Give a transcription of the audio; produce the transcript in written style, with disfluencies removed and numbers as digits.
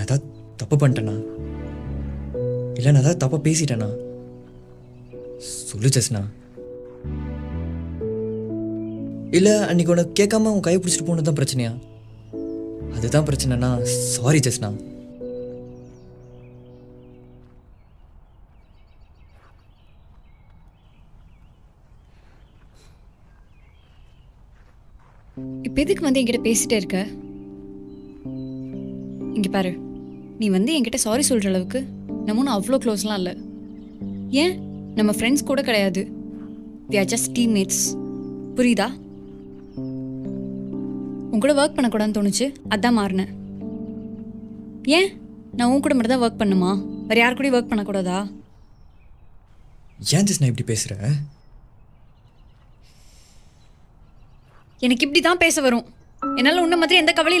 நான் ஏதாவது தப்பு பண்ணிட்டேனா? இல்லை நான் ஏதாவது தப்பாக பேசிட்டேனா? சொல்லு ஜெஸ்னா. இல்லை அன்னைக்கு உனக்கு கேட்காம உன் கையை பிடிச்சிட்டு போனது தான் பிரச்சனையா? அதுதான் பிரச்சனைனா சாரி ஜெஸ்னா. இப்போ எதுக்கு வந்து என்கிட்ட பேசிட்டே இருக்க? இங்க பாரு, நீ வந்து என்கிட்ட சாரி சொல்ற அளவுக்கு நம்ம ஒன்றும் அவ்வளோ க்ளோஸ்லாம் இல்லை. ஏன், நம்ம ஃப்ரெண்ட்ஸ் கூட கிடையாது. We are just teammates. புரியுதா? உன் கூட ஒர்க் பண்ணக்கூடாதுன்னு தோணுச்சு, அதான் மாறினேன். ஏன், நான் உன் கூட மட்டும் தான் ஒர்க் பண்ணுமா? வேற யார் கூடயும் ஒர்க் பண்ணக்கூடாதா? ஏன் ஜெஸ்னா இப்படி பேசுகிற? எனக்கு இப்படி தான் பேச வரும். என்னால் உன்ன மாதிரி எந்த கவலையும் இல்லாம